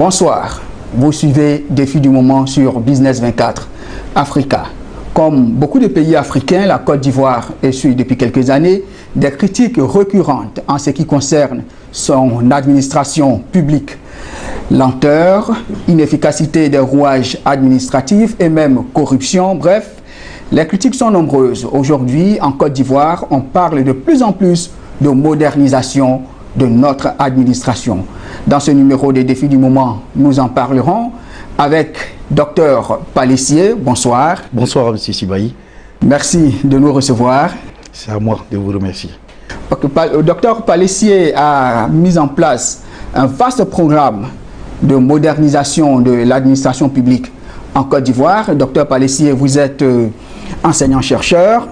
Bonsoir, vous suivez Défi du moment sur Business 24 Africa. Comme beaucoup de pays africains, la Côte d'Ivoire essuie depuis quelques années des critiques récurrentes en ce qui concerne son administration publique. Lenteur, inefficacité des rouages administratifs et même corruption, bref, les critiques sont nombreuses. Aujourd'hui, en Côte d'Ivoire, on parle de plus en plus de modernisation de notre administration. Dans ce numéro des défis du moment, nous en parlerons avec Dr Palissier. Bonsoir. Bonsoir, M. Sibahi. Merci de nous recevoir. C'est à moi de vous remercier. Dr Palissier a mis en place un vaste programme de modernisation de l'administration publique en Côte d'Ivoire. Dr Palissier, vous êtes enseignant-chercheur,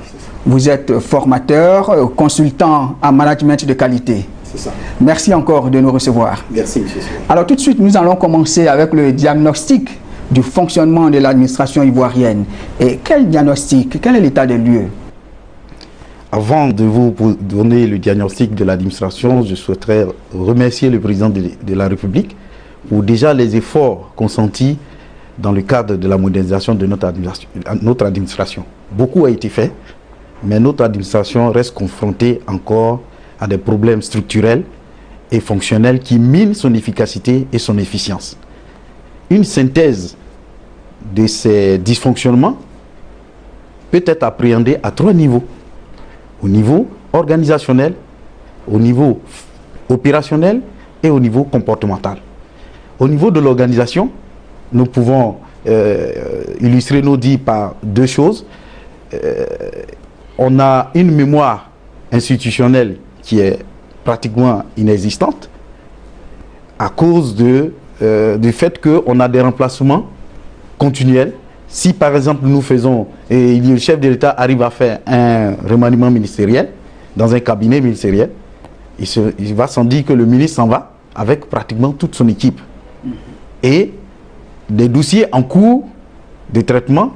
vous êtes formateur, consultant en management de qualité. C'est ça. Merci encore de nous recevoir. Merci, M. Sibahi. Alors tout de suite, nous allons commencer avec le diagnostic du fonctionnement de l'administration ivoirienne. Et quel diagnostic, quel est l'état des lieux? Avant de vous donner le diagnostic de l'administration, je souhaiterais remercier le président de la République pour déjà les efforts consentis dans le cadre de la modernisation de notre administration. Beaucoup a été fait, mais notre administration reste confrontée encore à des problèmes structurels et fonctionnels qui minent son efficacité et son efficience. Une synthèse de ces dysfonctionnements peut être appréhendée à 3 niveaux. Au niveau organisationnel, au niveau opérationnel et au niveau comportemental. Au niveau de l'organisation, nous pouvons illustrer nos dits par 2 choses. On a une mémoire institutionnelle qui est pratiquement inexistante à cause du fait qu'on a des remplacements continuels. Si par exemple nous faisons, et le chef de l'État arrive à faire un remaniement ministériel dans un cabinet ministériel, il va sans dire que le ministre s'en va avec pratiquement toute son équipe. Et des dossiers en cours de traitement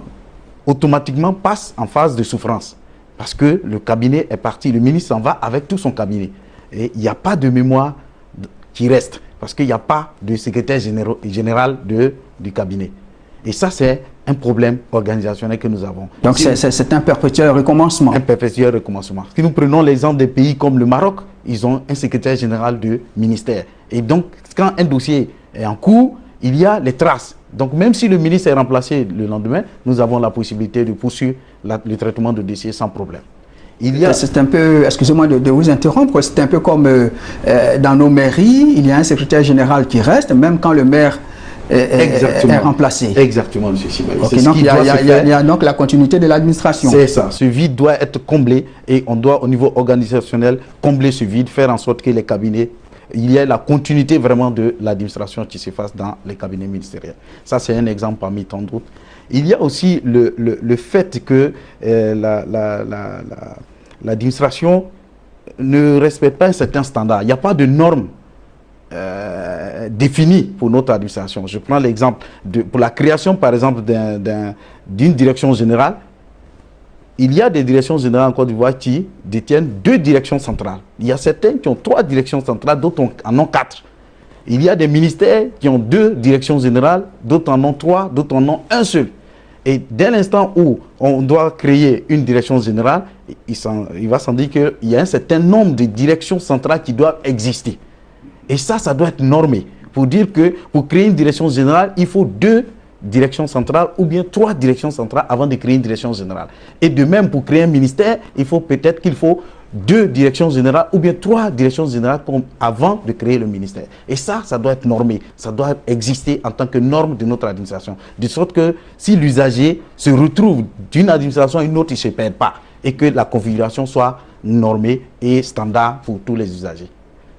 automatiquement passent en phase de souffrance. Parce que le cabinet est parti, le ministre s'en va avec tout son cabinet. Et il n'y a pas de mémoire qui reste, parce qu'il n'y a pas de secrétaire général du cabinet. Et ça, c'est un problème organisationnel que nous avons. Donc c'est un perpétuel recommencement. Un perpétuel recommencement. Si nous prenons l'exemple des pays comme le Maroc, ils ont un secrétaire général du ministère. Et donc, quand un dossier est en cours, il y a les traces. Donc, même si le ministre est remplacé le lendemain, nous avons la possibilité de poursuivre le traitement de dossier sans problème. C'est un peu, excusez-moi de vous interrompre, c'est un peu comme dans nos mairies, il y a un secrétaire général qui reste, même quand le maire est remplacé. Exactement, M. Sibahi. Okay, donc il y a donc la continuité de l'administration. C'est ça. Ce vide doit être comblé et on doit, au niveau organisationnel, combler ce vide, faire en sorte que les cabinets, il y ait la continuité vraiment de l'administration qui se fasse dans les cabinets ministériels. Ça, c'est un exemple parmi tant d'autres. Il y a aussi le fait que l'administration ne respecte pas un certain standard. Il n'y a pas de normes définies pour notre administration. Je prends l'exemple pour la création, par exemple, d'une direction générale. Il y a des directions générales en Côte d'Ivoire qui détiennent 2 directions centrales. Il y a certaines qui ont 3 directions centrales, d'autres en ont 4. Il y a des ministères qui ont 2 directions générales, d'autres en ont 3, d'autres en ont un seul. Et dès l'instant où on doit créer une direction générale, il va sans dire qu'il y a un certain nombre de directions centrales qui doivent exister. Et ça doit être normé. Pour dire que pour créer une direction générale, il faut 2 directions centrales ou bien 3 directions centrales avant de créer une direction générale. Et de même, pour créer un ministère, il faut 2 directions générales ou bien 3 directions générales avant de créer le ministère. Et ça doit être normé. Ça doit exister en tant que norme de notre administration. De sorte que si l'usager se retrouve d'une administration à une autre, il ne se perd pas. Et que la configuration soit normée et standard pour tous les usagers.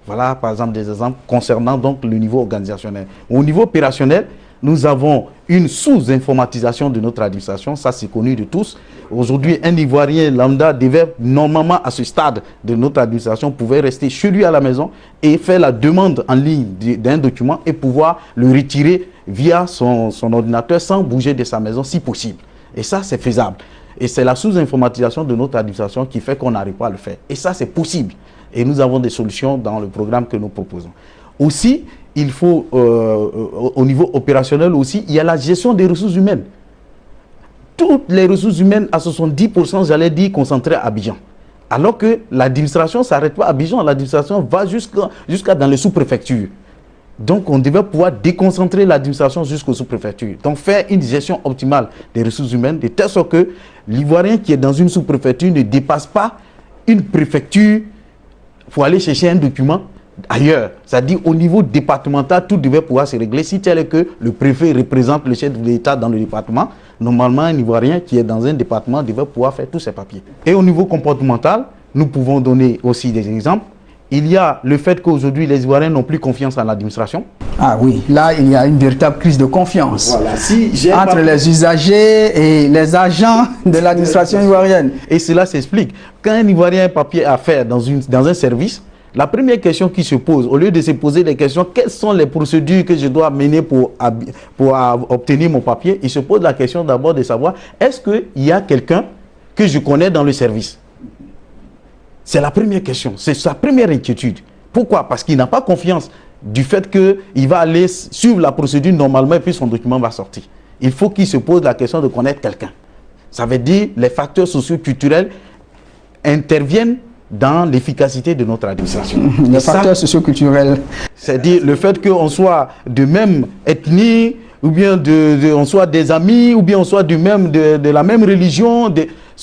Voilà par exemple des exemples concernant donc le niveau organisationnel. Au niveau opérationnel, nous avons une sous-informatisation de notre administration, ça c'est connu de tous. Aujourd'hui, un Ivoirien lambda devait normalement à ce stade de notre administration pouvait rester chez lui à la maison et faire la demande en ligne d'un document et pouvoir le retirer via son ordinateur sans bouger de sa maison si possible. Et ça c'est faisable. Et c'est la sous-informatisation de notre administration qui fait qu'on n'arrive pas à le faire. Et ça c'est possible. Et nous avons des solutions dans le programme que nous proposons. Aussi, il faut, au niveau opérationnel aussi, il y a la gestion des ressources humaines. Toutes les ressources humaines, à 70%, j'allais dire, concentrées à Abidjan. Alors que l'administration ne s'arrête pas à Abidjan, l'administration va jusqu'à dans les sous-préfectures. Donc, on devait pouvoir déconcentrer l'administration jusqu'aux sous-préfectures. Donc, faire une gestion optimale des ressources humaines, de telle sorte que l'Ivoirien qui est dans une sous-préfecture ne dépasse pas une préfecture pour aller chercher un document ailleurs. C'est-à-dire, au niveau départemental, tout devait pouvoir se régler. Si tel est que le préfet représente le chef de l'État dans le département, normalement, un Ivoirien qui est dans un département devait pouvoir faire tous ses papiers. Et au niveau comportemental, nous pouvons donner aussi des exemples. Il y a le fait qu'aujourd'hui, les Ivoiriens n'ont plus confiance en l'administration. Ah oui, là, il y a une véritable crise de confiance voilà. entre les usagers et les agents de l'administration ivoirienne. Et cela s'explique. Quand un Ivoirien a un papier à faire dans un service, la première question qui se pose, au lieu de se poser des questions, quelles sont les procédures que je dois mener pour obtenir mon papier, il se pose la question d'abord de savoir, est-ce qu'il y a quelqu'un que je connais dans le service? C'est la première question, c'est sa première inquiétude. Pourquoi? Parce qu'il n'a pas confiance du fait qu'il va aller suivre la procédure normalement et puis son document va sortir. Il faut qu'il se pose la question de connaître quelqu'un. Ça veut dire les facteurs socio-culturels interviennent dans l'efficacité de notre administration. Les facteurs socio-culturels. C'est-à-dire le fait qu'on soit de même ethnie, ou bien on soit des amis, ou bien on soit de la même religion.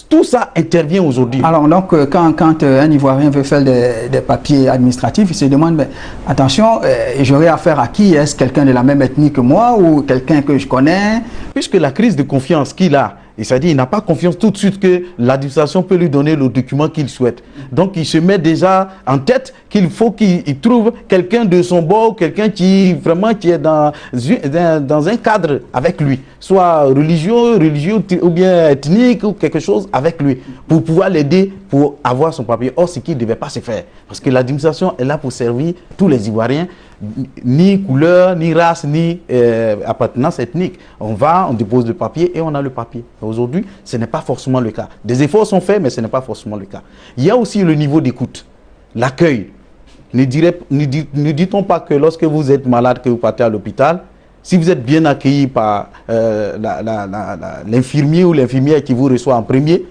Tout ça intervient aujourd'hui. Alors donc, quand un Ivoirien veut faire des papiers administratifs, il se demande, mais attention, j'aurai affaire à qui? Est-ce quelqu'un de la même ethnie que moi ou quelqu'un que je connais? Puisque la crise de confiance qu'il a, c'est-à-dire il n'a pas confiance tout de suite que l'administration peut lui donner le document qu'il souhaite. Donc il se met déjà en tête qu'il faut qu'il trouve quelqu'un de son bord, quelqu'un qui est dans un cadre avec lui, soit religieux ou bien ethnique ou quelque chose avec lui, pour pouvoir l'aider pour avoir son papier. Or, ce qui ne devait pas se faire. Parce que l'administration est là pour servir tous les Ivoiriens, ni couleur, ni race, ni appartenance ethnique. On dépose le papier et on a le papier. Aujourd'hui, ce n'est pas forcément le cas. Des efforts sont faits, mais ce n'est pas forcément le cas. Il y a aussi le niveau d'écoute, l'accueil. Ne dit-on pas que lorsque vous êtes malade, que vous partez à l'hôpital, si vous êtes bien accueilli par l'infirmier ou l'infirmière qui vous reçoit en premier,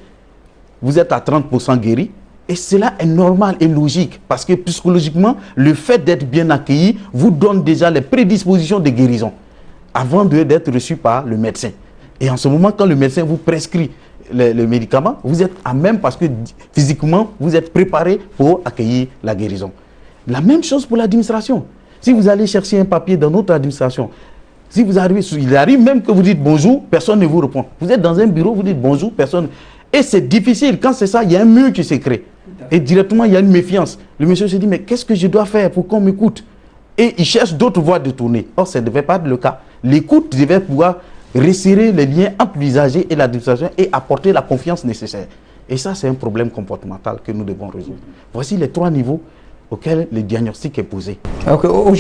vous êtes à 30% guéri. Et cela est normal et logique, parce que psychologiquement, le fait d'être bien accueilli vous donne déjà les prédispositions de guérison avant d'être reçu par le médecin. Et en ce moment, quand le médecin vous prescrit le médicament, vous êtes à même parce que physiquement, vous êtes préparé pour accueillir la guérison. La même chose pour l'administration. Si vous allez chercher un papier dans notre administration, il arrive même que vous dites bonjour, personne ne vous répond. Vous êtes dans un bureau, vous dites bonjour, personne. Et c'est difficile. Quand c'est ça, il y a un mur qui se crée. Et directement, il y a une méfiance. Le monsieur se dit, mais qu'est-ce que je dois faire pour qu'on m'écoute? Et il cherche d'autres voies de tourner. Or, ça ne devait pas être le cas. L'écoute devait pouvoir resserrer les liens entre l'usager et l'administration et apporter la confiance nécessaire. Et ça, c'est un problème comportemental que nous devons résoudre. Voici les 3 niveaux auxquels le diagnostic est posé.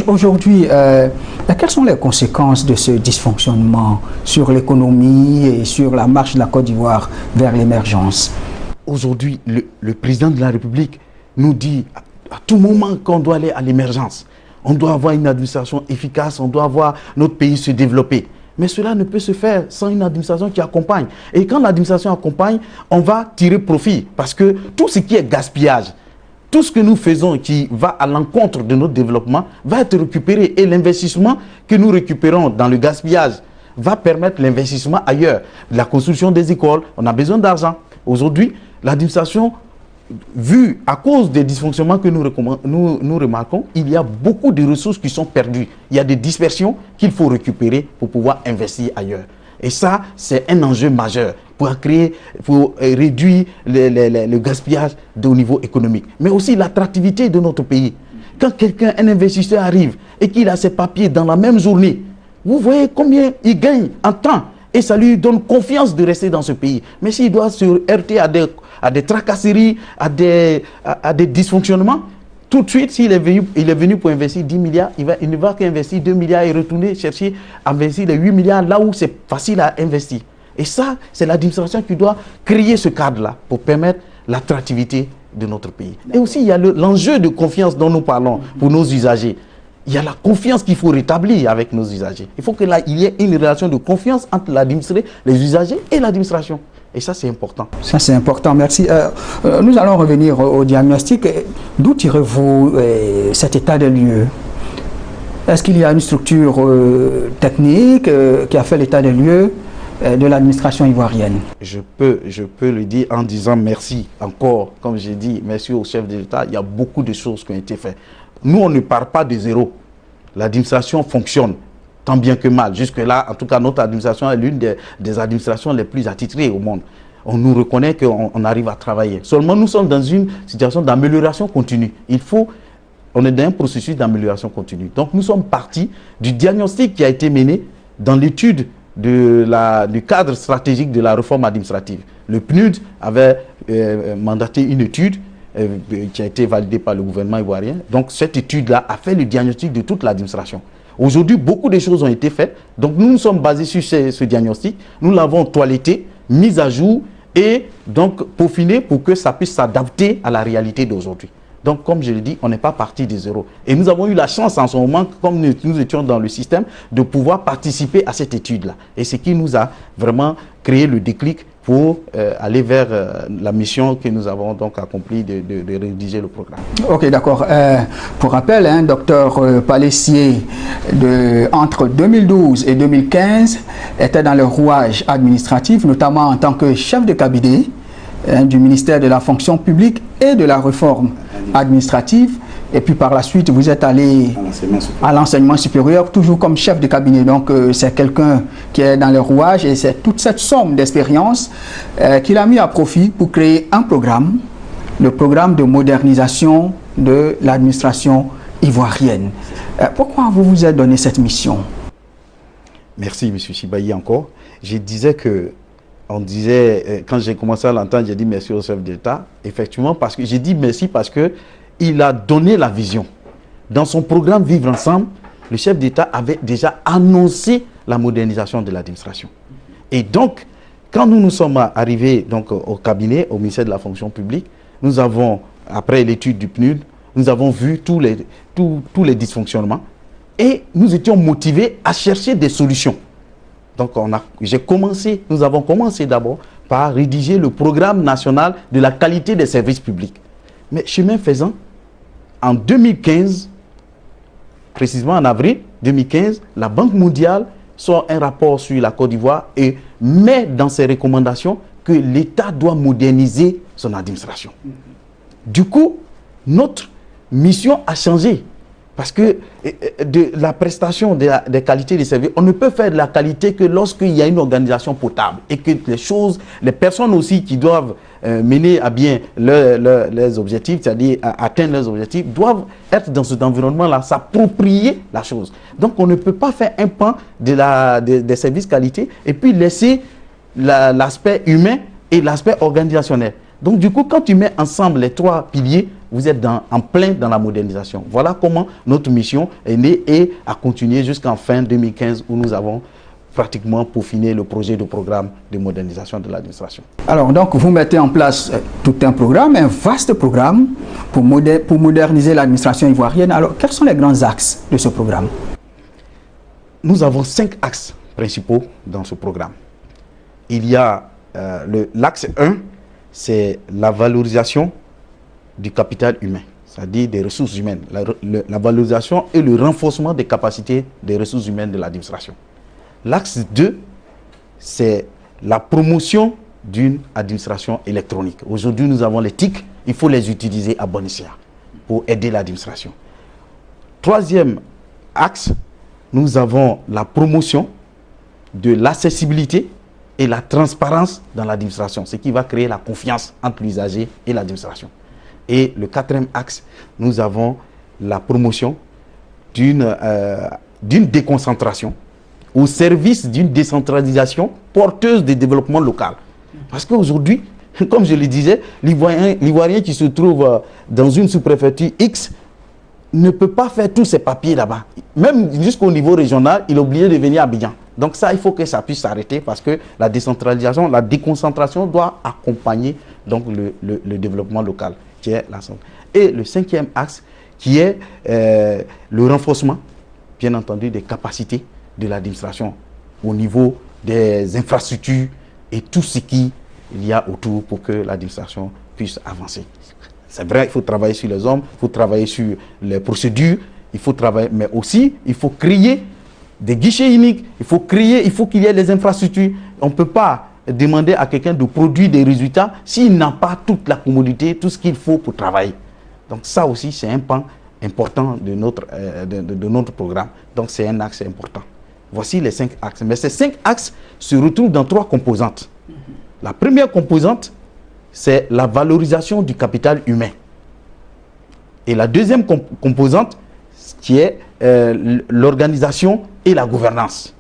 Aujourd'hui, quelles sont les conséquences de ce dysfonctionnement sur l'économie et sur la marche de la Côte d'Ivoire vers l'émergence? Aujourd'hui, le président de la République nous dit à tout moment qu'on doit aller à l'émergence. On doit avoir une administration efficace, on doit voir notre pays se développer. Mais cela ne peut se faire sans une administration qui accompagne. Et quand l'administration accompagne, on va tirer profit. Parce que tout ce qui est gaspillage, tout ce que nous faisons qui va à l'encontre de notre développement va être récupéré. Et l'investissement que nous récupérons dans le gaspillage va permettre l'investissement ailleurs. La construction des écoles, on a besoin d'argent. Aujourd'hui, l'administration, vu à cause des dysfonctionnements que nous remarquons, il y a beaucoup de ressources qui sont perdues. Il y a des dispersions qu'il faut récupérer pour pouvoir investir ailleurs. Et ça, c'est un enjeu majeur pour réduire le gaspillage au niveau économique. Mais aussi l'attractivité de notre pays. Quand un investisseur arrive et qu'il a ses papiers dans la même journée, vous voyez combien il gagne en temps. Et ça lui donne confiance de rester dans ce pays. Mais s'il doit se heurter à des tracasseries, à des dysfonctionnements, tout de suite, s'il est venu pour investir 10 milliards, il ne va qu'investir 2 milliards et retourner chercher à investir les 8 milliards là où c'est facile à investir. Et ça, c'est l'administration qui doit créer ce cadre-là pour permettre l'attractivité de notre pays. Et aussi, il y a l'enjeu de confiance dont nous parlons pour nos usagers. il y a la confiance qu'il faut rétablir avec nos usagers. Il faut qu'il y ait une relation de confiance entre l'administré, les usagers et l'administration. Et ça, c'est important. Ça, c'est important. Merci. Nous allons revenir au diagnostic. D'où tirez-vous cet état des lieux? Est-ce qu'il y a une structure technique qui a fait l'état des lieux de l'administration ivoirienne? Je peux le dire en disant merci encore, comme j'ai dit, merci au chef de l'État. Il y a beaucoup de choses qui ont été faites. Nous, on ne part pas de zéro. L'administration fonctionne, tant bien que mal. Jusque-là, en tout cas, notre administration est l'une des administrations les plus attitrées au monde. On nous reconnaît qu'on arrive à travailler. Seulement, nous sommes dans une situation d'amélioration continue. On est dans un processus d'amélioration continue. Donc, nous sommes partis du diagnostic qui a été mené dans l'étude du cadre stratégique de la réforme administrative. Le PNUD avait mandaté une étude qui a été validée par le gouvernement ivoirien. Donc, cette étude-là a fait le diagnostic de toute l'administration. Aujourd'hui, beaucoup de choses ont été faites. Donc, nous nous sommes basés sur ce diagnostic. Nous l'avons toiletté, mis à jour et donc peaufiné pour que ça puisse s'adapter à la réalité d'aujourd'hui. Donc, comme je l'ai dit, on n'est pas parti de zéro. Et nous avons eu la chance en ce moment, comme nous étions dans le système, de pouvoir participer à cette étude-là. Et ce qui nous a vraiment créé le déclic pour aller vers la mission que nous avons donc accomplie de rédiger le programme. Ok, d'accord. Pour rappel, docteur Palessier, entre 2012 et 2015, était dans le rouage administratif, notamment en tant que chef de cabinet du ministère de la fonction publique et de la réforme administrative. Et puis par la suite, vous êtes allé à l'enseignement supérieur, toujours comme chef de cabinet. Donc c'est quelqu'un qui est dans le rouage et c'est toute cette somme d'expérience qu'il a mis à profit pour créer un programme, le programme de modernisation de l'administration ivoirienne. Pourquoi vous vous êtes donné cette mission? Merci, M. Chibayi, encore. Je disais que quand j'ai commencé à l'entendre, j'ai dit merci au chef d'État. Effectivement, parce que j'ai dit merci parce que il a donné la vision. Dans son programme Vivre ensemble, le chef d'État avait déjà annoncé la modernisation de l'administration. Et donc, quand nous sommes arrivés donc, au cabinet, au ministère de la fonction publique, nous avons, après l'étude du PNUD, nous avons vu tous les dysfonctionnements et nous étions motivés à chercher des solutions. Donc, nous avons commencé d'abord par rédiger le programme national de la qualité des services publics. Mais chemin faisant, en 2015, précisément en avril 2015, la Banque mondiale sort un rapport sur la Côte d'Ivoire et met dans ses recommandations que l'État doit moderniser son administration. Du coup, notre mission a changé. Parce que de la prestation des qualités des services, on ne peut faire de la qualité que lorsqu'il y a une organisation potable et que les personnes aussi qui doivent mener à bien leurs objectifs, c'est-à-dire atteindre leurs objectifs, doivent être dans cet environnement-là, s'approprier la chose. Donc on ne peut pas faire un pan des services qualité et puis laisser l'aspect humain et l'aspect organisationnel. Donc du coup, quand tu mets ensemble les trois piliers, vous êtes en plein dans la modernisation. Voilà comment notre mission est née et a continué jusqu'en fin 2015 où nous avons pratiquement peaufiné le projet de programme de modernisation de l'administration. Alors donc vous mettez en place tout un programme, un vaste programme pour moderniser l'administration ivoirienne. Alors quels sont les grands axes de ce programme? Nous avons 5 axes principaux dans ce programme. Il y a l'axe 1, c'est la valorisation du capital humain, c'est-à-dire des ressources humaines, la valorisation et le renforcement des capacités des ressources humaines de l'administration. L'axe 2, c'est la promotion d'une administration électronique. Aujourd'hui, nous avons les TIC, il faut les utiliser à bon escient pour aider l'administration. Troisième axe, nous avons la promotion de l'accessibilité et la transparence dans l'administration, ce qui va créer la confiance entre l'usager et l'administration. Et le quatrième axe, nous avons la promotion d'une déconcentration au service d'une décentralisation porteuse de développement local. Parce qu'aujourd'hui, comme je le disais, l'Ivoirien qui se trouve dans une sous-préfecture X ne peut pas faire tous ses papiers là-bas. Même jusqu'au niveau régional, il est obligé de venir à Abidjan. Donc ça, il faut que ça puisse s'arrêter parce que la décentralisation, la déconcentration doit accompagner donc, le développement local. Qui est la santé. Et le cinquième axe, qui est le renforcement, bien entendu, des capacités de l'administration au niveau des infrastructures et tout ce qu'il y a autour pour que l'administration puisse avancer. C'est vrai, il faut travailler sur les hommes, il faut travailler sur les procédures, il faut travailler, mais aussi il faut créer des guichets uniques, il faut qu'il y ait les infrastructures. On ne peut pas demander à quelqu'un de produire des résultats s'il n'a pas toute la commodité, tout ce qu'il faut pour travailler. Donc ça aussi, c'est un pan important de notre programme. Donc c'est un axe important. Voici les 5 axes. Mais ces 5 axes se retrouvent dans 3 composantes. La première composante, c'est la valorisation du capital humain. Et la deuxième composante, qui est l'organisation et la gouvernance.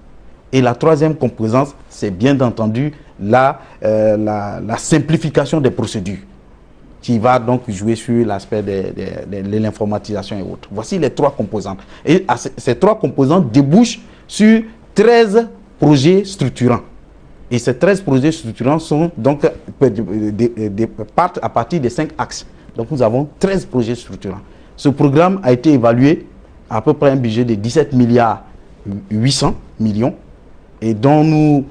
Et la troisième composante, c'est bien entendu la simplification des procédures, qui va donc jouer sur l'aspect de l'informatisation et autres. Voici les 3 composantes. Et ces 3 composantes débouchent sur 13 projets structurants. Et ces 13 projets structurants sont donc partent à partir des 5 axes. Donc nous avons 13 projets structurants. Ce programme a été évalué à peu près un budget de 17 milliards 800 millions et dont nous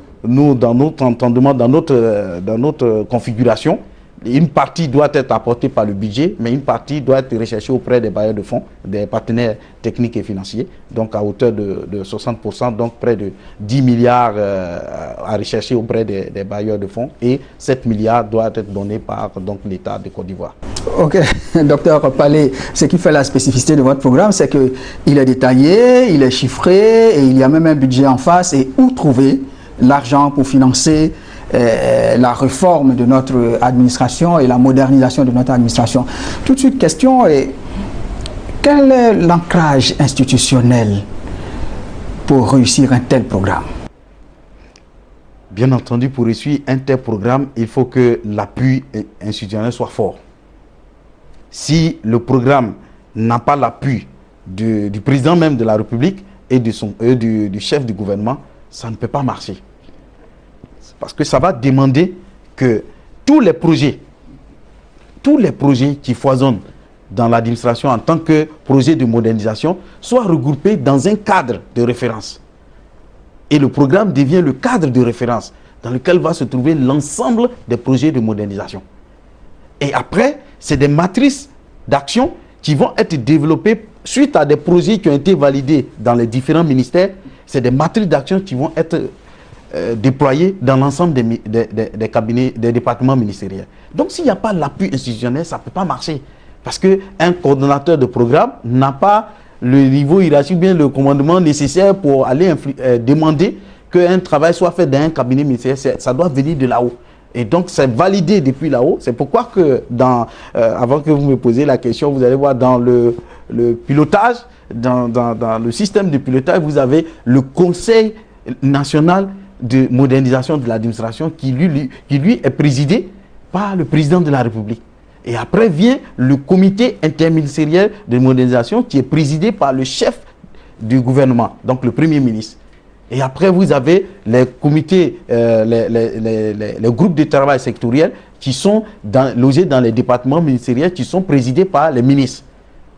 dans notre entendement, dans notre configuration, une partie doit être apportée par le budget, mais une partie doit être recherchée auprès des bailleurs de fonds, des partenaires techniques et financiers, donc à hauteur de 60%, donc près de 10 milliards à rechercher auprès des bailleurs de fonds, et 7 milliards doivent être donnés par l'État de Côte d'Ivoire. Ok, docteur Palé, ce qui fait la spécificité de votre programme, c'est qu'il est détaillé, il est chiffré, et il y a même un budget en face, et où trouver l'argent pour financer la réforme de notre administration et la modernisation de notre administration. Tout de suite, question est, quel est l'ancrage institutionnel pour réussir un tel programme? Bien entendu, pour réussir un tel programme, il faut que l'appui institutionnel soit fort. Si le programme n'a pas l'appui du président même de la République et du chef du gouvernement, ça ne peut pas marcher. Parce que ça va demander que tous les projets qui foisonnent dans l'administration en tant que projet de modernisation soient regroupés dans un cadre de référence. Et le programme devient le cadre de référence dans lequel va se trouver l'ensemble des projets de modernisation. Et après, c'est des matrices d'action qui vont être développées suite à des projets qui ont été validés dans les différents ministères. C'est des matrices d'action qui vont être déployés dans l'ensemble des cabinets, des départements ministériels. Donc s'il n'y a pas l'appui institutionnel, ça ne peut pas marcher. Parce qu'un coordonnateur de programme n'a pas le niveau hiérarchique, bien le commandement nécessaire pour aller demander qu'un travail soit fait dans un cabinet ministériel. Ça doit venir de là-haut. Et donc c'est validé depuis là-haut. C'est pourquoi que avant que vous me posiez la question, vous allez voir dans le pilotage, dans le système de pilotage, vous avez le Conseil national de modernisation de l'administration qui lui est présidé par le président de la République. Et après vient le comité interministériel de modernisation qui est présidé par le chef du gouvernement, donc le Premier ministre. Et après vous avez les comités, les groupes de travail sectoriels qui sont logés dans les départements ministériels qui sont présidés par les ministres.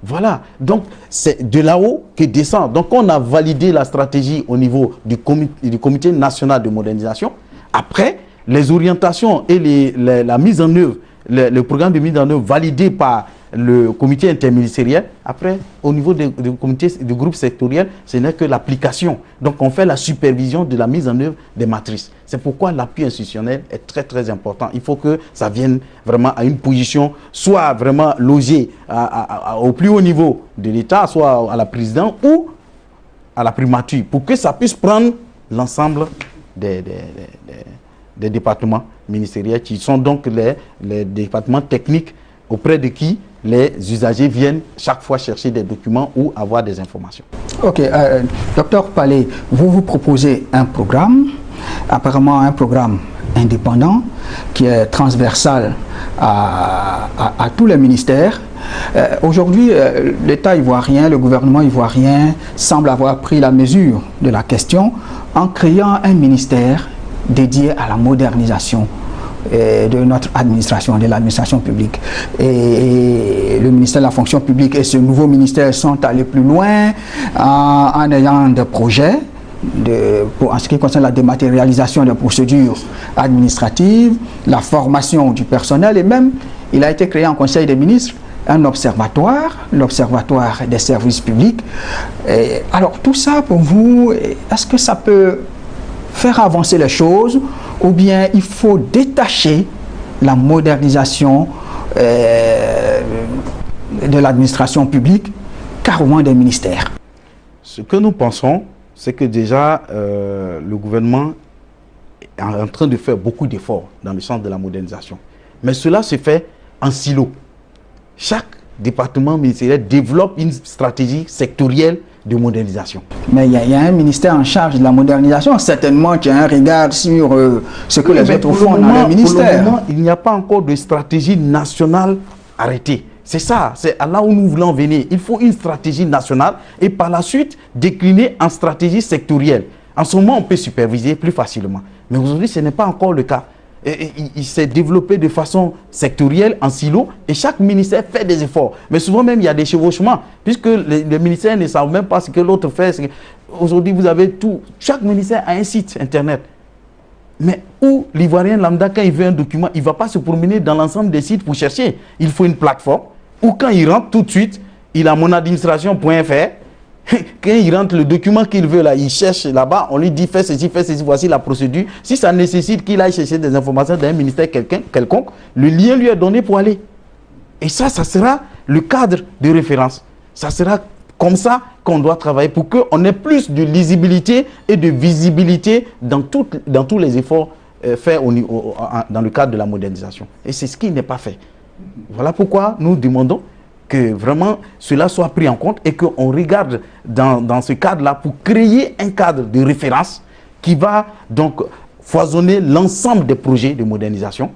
Voilà, donc c'est de là-haut que descend. Donc on a validé la stratégie au niveau du comité national de modernisation. Après, les orientations et la mise en œuvre, le programme de mise en œuvre validé par le comité interministériel. Après, au niveau du groupe sectoriel, ce n'est que l'application. Donc on fait la supervision de la mise en œuvre des matrices. C'est pourquoi l'appui institutionnel est très très important. Il faut que ça vienne vraiment à une position, soit vraiment logé au plus haut niveau de l'État, soit à la présidence ou à la primature, pour que ça puisse prendre l'ensemble des départements ministériels, qui sont donc les départements techniques auprès de qui les usagers viennent chaque fois chercher des documents ou avoir des informations. Ok, docteur Palé, vous proposez un programme, apparemment un programme indépendant qui est transversal à tous les ministères. Aujourd'hui, l'État ivoirien, le gouvernement ivoirien semble avoir pris la mesure de la question en créant un ministère dédié à la modernisation de notre administration, de l'administration publique. Et le ministère de la fonction publique et ce nouveau ministère sont allés plus loin en ayant des projets en ce qui concerne la dématérialisation des procédures administratives, la formation du personnel, et même il a été créé en Conseil des ministres un observatoire, l'observatoire des services publics. Et alors tout ça pour vous, est-ce que ça peut faire avancer les choses, ou bien il faut détacher la modernisation de l'administration publique carrément des ministères? Ce que nous pensons, c'est que déjà le gouvernement est en train de faire beaucoup d'efforts dans le sens de la modernisation. Mais cela se fait en silo. Chaque département ministériel développe une stratégie sectorielle de modernisation. Mais il y a un ministère en charge de la modernisation, certainement qui a un regard sur ce que les autres font dans le ministère. Pour le moment, il n'y a pas encore de stratégie nationale arrêtée. C'est ça, c'est là où nous voulons venir. Il faut une stratégie nationale et par la suite décliner en stratégie sectorielle. En ce moment, on peut superviser plus facilement. Mais aujourd'hui, ce n'est pas encore le cas. Il s'est développé de façon sectorielle, en silo, et chaque ministère fait des efforts. Mais souvent même, il y a des chevauchements, puisque les ministères ne savent même pas ce que l'autre fait. Aujourd'hui, vous avez tout. Chaque ministère a un site internet. Mais où l'Ivoirien lambda, quand il veut un document, il ne va pas se promener dans l'ensemble des sites pour chercher. Il faut une plateforme, où quand il rentre tout de suite, il a monadministration.fr. Quand il rentre le document qu'il veut là, il cherche là-bas, on lui dit fais ceci, voici la procédure. Si ça nécessite qu'il aille chercher des informations d'un ministère quelconque, le lien lui est donné pour aller. Et ça sera le cadre de référence. Ça sera comme ça qu'on doit travailler pour qu'on ait plus de lisibilité et de visibilité dans tous les efforts faits dans le cadre de la modernisation. Et c'est ce qui n'est pas fait. Voilà pourquoi nous demandons que vraiment cela soit pris en compte et qu'on regarde dans ce cadre-là pour créer un cadre de référence qui va donc foisonner l'ensemble des projets de modernisation.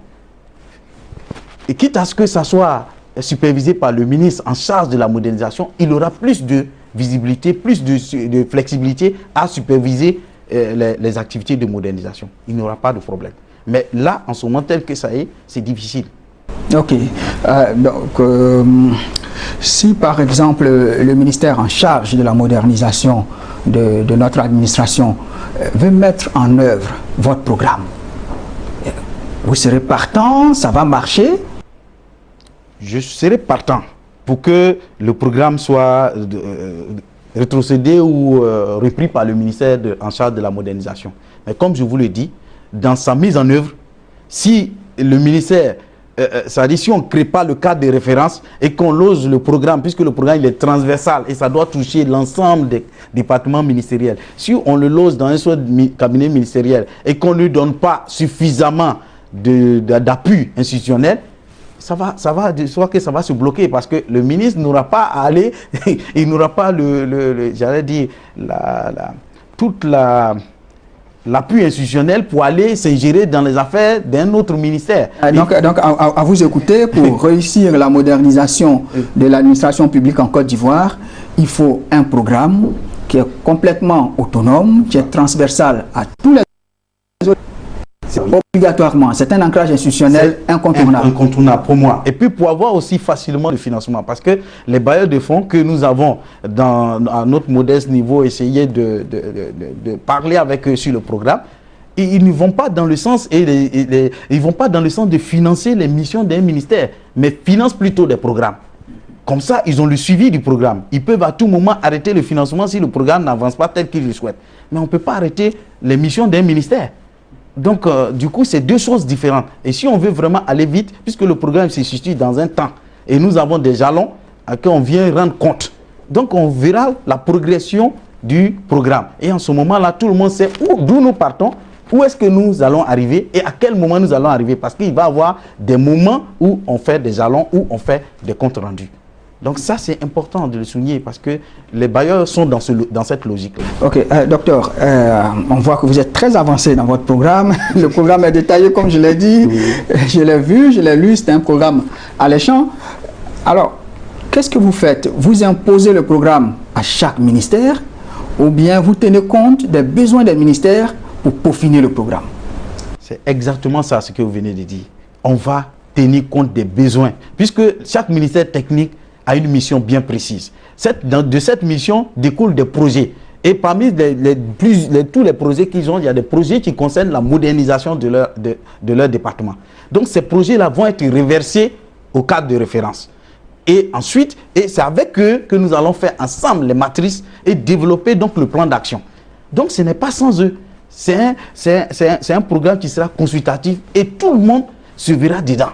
Et quitte à ce que ça soit supervisé par le ministre en charge de la modernisation, il aura plus de visibilité, plus de flexibilité à superviser les activités de modernisation. Il n'y aura pas de problème. Mais là, en ce moment tel que ça est, c'est difficile. Ok. Si par exemple le ministère en charge de la modernisation de notre administration veut mettre en œuvre votre programme, vous serez partant, ça va marcher? Je serai partant pour que le programme soit rétrocédé ou repris par le ministère en charge de la modernisation. Mais comme je vous le dis, dans sa mise en œuvre, si le ministère c'est-à-dire si on ne crée pas le cadre de référence et qu'on lose le programme, puisque le programme il est transversal et ça doit toucher l'ensemble des départements ministériels. Si on le lose dans un seul cabinet ministériel et qu'on ne lui donne pas suffisamment d'appui institutionnel, soit que ça va se bloquer parce que le ministre n'aura pas à aller, il n'aura pas j'allais dire, l'appui institutionnel pour aller s'ingérer dans les affaires d'un autre ministère. Donc à vous écouter, pour réussir la modernisation de l'administration publique en Côte d'Ivoire, il faut un programme qui est complètement autonome, qui est transversal à tous les autres. Obligatoirement, c'est un ancrage institutionnel incontournable. Incontournable pour moi. Et puis pour avoir aussi facilement le financement, parce que les bailleurs de fonds que nous avons à notre modeste niveau essayé de parler avec eux sur le programme, ils ne vont pas dans le sens ils vont pas dans le sens de financer les missions d'un ministère, mais financent plutôt des programmes. Comme ça, ils ont le suivi du programme. Ils peuvent à tout moment arrêter le financement si le programme n'avance pas tel qu'ils le souhaitent. Mais on ne peut pas arrêter les missions d'un ministère. Donc, du coup, c'est deux choses différentes. Et si on veut vraiment aller vite, puisque le programme se situe dans un temps, et nous avons des jalons à qui on vient rendre compte. Donc, on verra la progression du programme. Et en ce moment-là, tout le monde sait d'où nous partons, où est-ce que nous allons arriver et à quel moment nous allons arriver. Parce qu'il va y avoir des moments où on fait des jalons, où on fait des comptes rendus. Donc ça, c'est important de le souligner parce que les bailleurs sont dans cette logique-là. Ok, docteur, on voit que vous êtes très avancé dans votre programme. Le programme est détaillé, comme je l'ai dit. Oui. Je l'ai vu, je l'ai lu, c'est un programme alléchant. Alors, qu'est-ce que vous faites? Vous imposez le programme à chaque ministère ou bien vous tenez compte des besoins des ministères pour peaufiner le programme? C'est exactement ça ce que vous venez de dire. On va tenir compte des besoins, puisque chaque ministère technique a une mission bien précise. De cette mission découlent des projets. Et parmi tous les projets qu'ils ont, il y a des projets qui concernent la modernisation de leur département. Donc ces projets-là vont être reversés au cadre de référence. Et ensuite, c'est avec eux que nous allons faire ensemble les matrices et développer donc le plan d'action. Donc ce n'est pas sans eux. C'est un programme qui sera consultatif et tout le monde se verra dedans.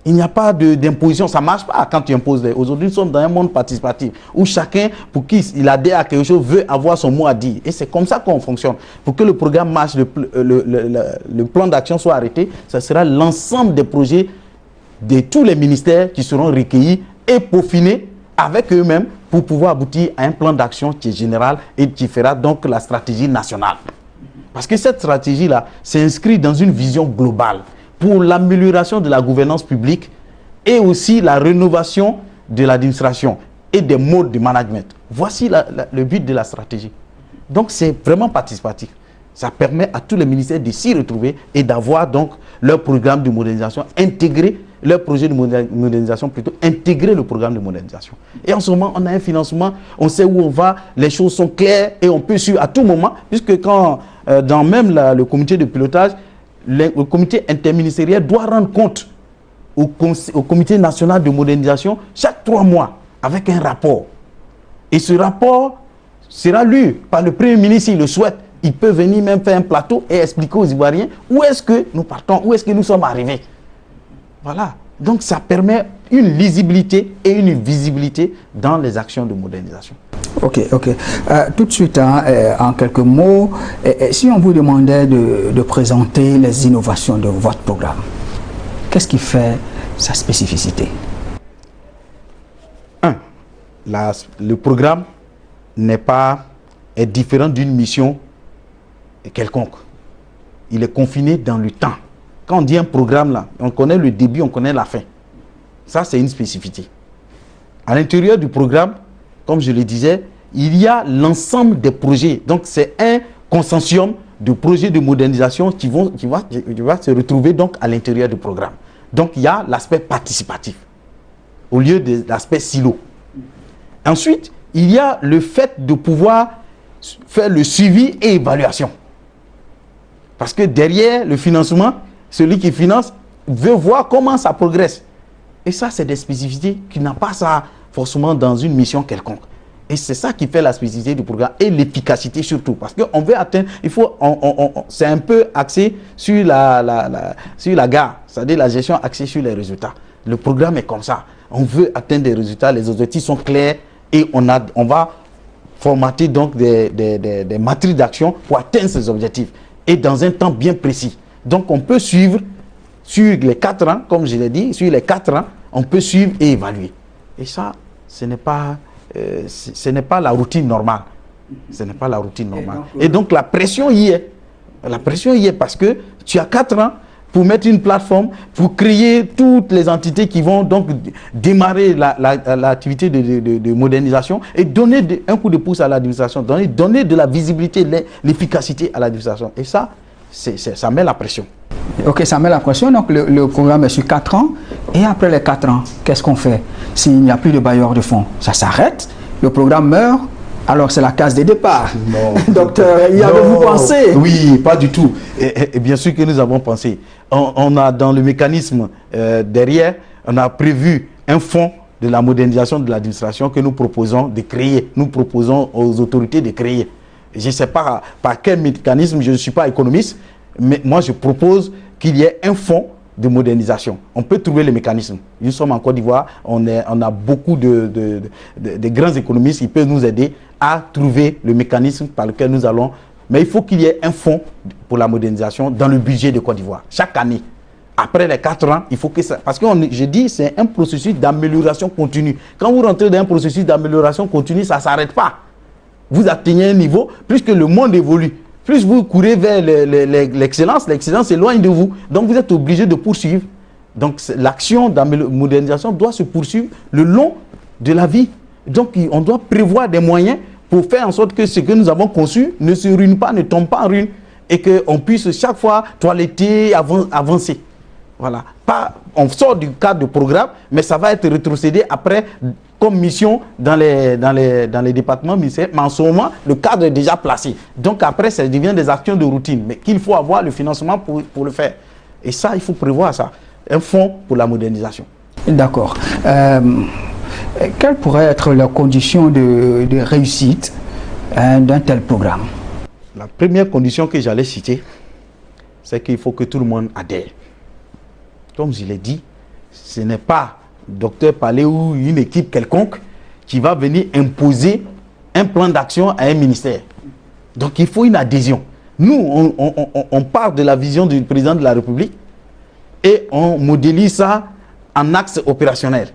Il n'y a pas d'imposition, ça ne marche pas quand tu imposes. Aujourd'hui, nous sommes dans un monde participatif où chacun, pour qui il adhère à quelque chose, veut avoir son mot à dire. Et c'est comme ça qu'on fonctionne. Pour que le programme marche, le plan d'action soit arrêté, ce sera l'ensemble des projets de tous les ministères qui seront recueillis et peaufinés avec eux-mêmes pour pouvoir aboutir à un plan d'action qui est général et qui fera donc la stratégie nationale. Parce que cette stratégie-là s'inscrit dans une vision globale pour l'amélioration de la gouvernance publique et aussi la rénovation de l'administration et des modes de management. Voici le but de la stratégie. Donc c'est vraiment participatif. Ça permet à tous les ministères de s'y retrouver et d'avoir donc leur programme de modernisation intégré, leur projet de modernisation plutôt intégré le programme de modernisation. Et en ce moment, on a un financement, on sait où on va, les choses sont claires et on peut suivre à tout moment, puisque quand dans même le comité de pilotage, le comité interministériel doit rendre compte au comité national de modernisation chaque 3 mois avec un rapport. Et ce rapport sera lu par le Premier ministre s'il le souhaite. Il peut venir même faire un plateau et expliquer aux Ivoiriens où est-ce que nous partons, où est-ce que nous sommes arrivés. Voilà. Donc ça permet une lisibilité et une visibilité dans les actions de modernisation. Ok. Tout de suite, en quelques mots, si on vous demandait de présenter les innovations de votre programme, qu'est-ce qui fait sa spécificité? Le programme est différent d'une mission quelconque. Il est confiné dans le temps. Quand on dit un programme, là, on connaît le début, on connaît la fin. Ça, c'est une spécificité. À l'intérieur du programme, comme je le disais, il y a l'ensemble des projets. Donc, c'est un consortium de projets de modernisation qui va se retrouver donc à l'intérieur du programme. Donc, il y a l'aspect participatif au lieu de l'aspect silo. Ensuite, il y a le fait de pouvoir faire le suivi et évaluation. Parce que derrière le financement, celui qui finance veut voir comment ça progresse. Et ça, c'est des spécificités qui n'ont pas ça forcément dans une mission quelconque. Et c'est ça qui fait la spécificité du programme et l'efficacité surtout. Parce qu'on veut atteindre, c'est un peu axé sur la gare, c'est-à-dire la gestion axée sur les résultats. Le programme est comme ça. On veut atteindre des résultats, les objectifs sont clairs et on va formater donc des matrices d'action pour atteindre ces objectifs. Et dans un temps bien précis. Donc on peut suivre sur les 4 ans, comme je l'ai dit, sur les 4 ans, on peut suivre et évaluer. Et ça, ce n'est pas la routine normale. Ce n'est pas la routine normale. Et donc la pression y est. La pression y est parce que tu as 4 ans pour mettre une plateforme, pour créer toutes les entités qui vont donc démarrer l'activité de modernisation et donner un coup de pouce à l'administration, donner de la visibilité, l'efficacité à l'administration. Et ça, ça met la pression. Ok, ça met la pression. Donc le programme est sur 4 ans. Et après les 4 ans, qu'est-ce qu'on fait? S'il n'y a plus de bailleurs de fonds, ça s'arrête, le programme meurt. Alors c'est la case des départs. Non. Docteur, y avez-vous pensé? Oui, pas du tout. Et bien sûr que nous avons pensé. On a dans le mécanisme derrière, on a prévu un fonds de la modernisation de l'administration que nous proposons de créer. Nous proposons aux autorités de créer. Je ne sais pas par quel mécanisme, je ne suis pas économiste, mais moi je propose qu'il y ait un fonds de modernisation. On peut trouver les mécanismes. Nous sommes en Côte d'Ivoire, on a beaucoup de grands économistes qui peuvent nous aider à trouver le mécanisme par lequel nous allons. Mais il faut qu'il y ait un fonds pour la modernisation dans le budget de Côte d'Ivoire, chaque année. Après les 4 ans, il faut que ça... Parce que je dis, c'est un processus d'amélioration continue. Quand vous rentrez dans un processus d'amélioration continue, ça ne s'arrête pas. Vous atteignez un niveau, plus que le monde évolue. Plus vous courez vers l'excellence, l'excellence s'éloigne de vous. Donc vous êtes obligé de poursuivre. Donc l'action de modernisation doit se poursuivre le long de la vie. Donc on doit prévoir des moyens pour faire en sorte que ce que nous avons conçu ne se ruine pas, ne tombe pas en ruine. et qu'on puisse chaque fois toiletter, avancer. Voilà. Pas, on sort du cadre de programme, mais ça va être rétrocédé après comme mission dans les départements ministériels. Mais en ce moment, le cadre est déjà placé. Donc après, ça devient des actions de routine, mais qu'il faut avoir le financement pour le faire. Et ça, il faut prévoir ça. Un fonds pour la modernisation. D'accord. Quelles pourraient être les conditions de réussite d'un tel programme? La première condition que j'allais citer, c'est qu'il faut que tout le monde adhère. Comme je l'ai dit, ce n'est pas Dr Palais ou une équipe quelconque qui va venir imposer un plan d'action à un ministère. Donc il faut une adhésion. Nous, on part de la vision du président de la République et on modélise ça en axes opérationnels.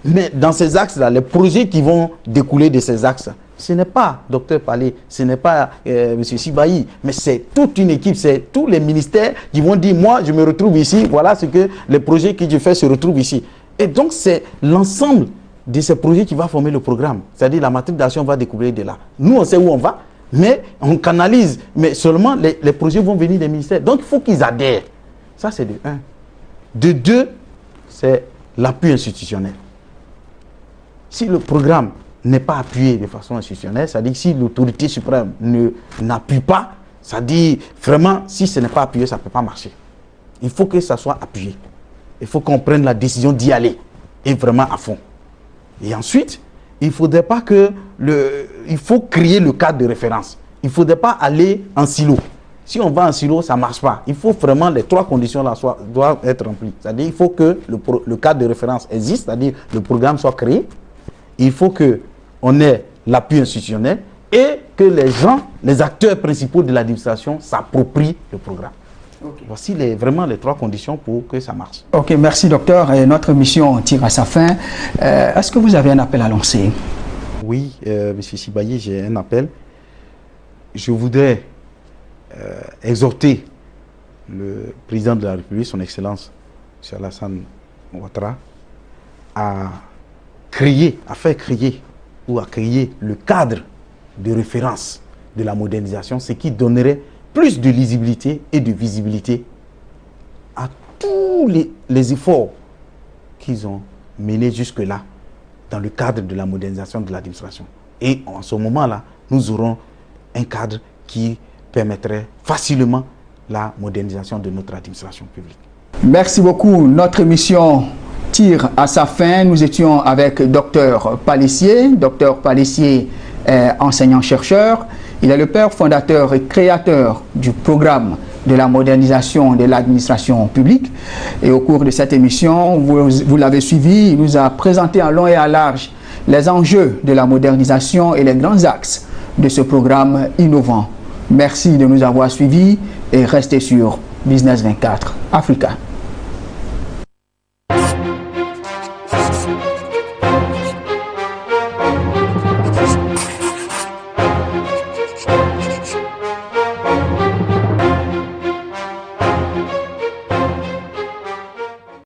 Mais dans ces axes-là, les projets qui vont découler de ces axes, ce n'est pas Dr Palais, ce n'est pas M. Sibahi, mais c'est toute une équipe, c'est tous les ministères qui vont dire, moi je me retrouve ici, voilà ce que les projets que je fais se retrouvent ici. Et donc c'est l'ensemble de ces projets qui va former le programme. C'est-à-dire la matrice d'action va découler de là. Nous on sait où on va, mais on canalise, mais seulement les projets vont venir des ministères. Donc il faut qu'ils adhèrent. Ça c'est de 1. De 2, c'est l'appui institutionnel. Si le programme n'est pas appuyé de façon institutionnelle, c'est-à-dire si l'autorité suprême n'appuie pas, c'est-à-dire vraiment, si ce n'est pas appuyé, ça ne peut pas marcher. Il faut que ça soit appuyé. Il faut qu'on prenne la décision d'y aller, et vraiment à fond. Et ensuite, il ne faudrait pas il faut créer le cadre de référence. Il ne faudrait pas aller en silo. Si on va en silo, ça ne marche pas. Il faut vraiment, les 3 conditions-là doivent être remplies. C'est-à-dire qu'il faut que le cadre de référence existe, c'est-à-dire le programme soit créé. Il faut qu'on ait l'appui institutionnel et que les gens, les acteurs principaux de l'administration s'approprient le programme. Okay. Voici vraiment les 3 conditions pour que ça marche. Ok, merci docteur. Et notre mission tire à sa fin. Est-ce que vous avez un appel à lancer? Oui, M. Sibahi, j'ai un appel. Je voudrais exhorter le président de la République, son Excellence, M. Alassane Ouattara, à faire créer le cadre de référence de la modernisation, ce qui donnerait plus de lisibilité et de visibilité à tous les efforts qu'ils ont menés jusque-là dans le cadre de la modernisation de l'administration. Et en ce moment-là, nous aurons un cadre qui permettrait facilement la modernisation de notre administration publique. Merci beaucoup. Notre émission tire à sa fin. Nous étions avec Dr Palissier. Dr Palissier est enseignant-chercheur. Il est le père fondateur et créateur du programme de la modernisation de l'administration publique. Et au cours de cette émission, vous l'avez suivi, il nous a présenté en long et en large les enjeux de la modernisation et les grands axes de ce programme innovant. Merci de nous avoir suivis et restez sur Business 24 Africa.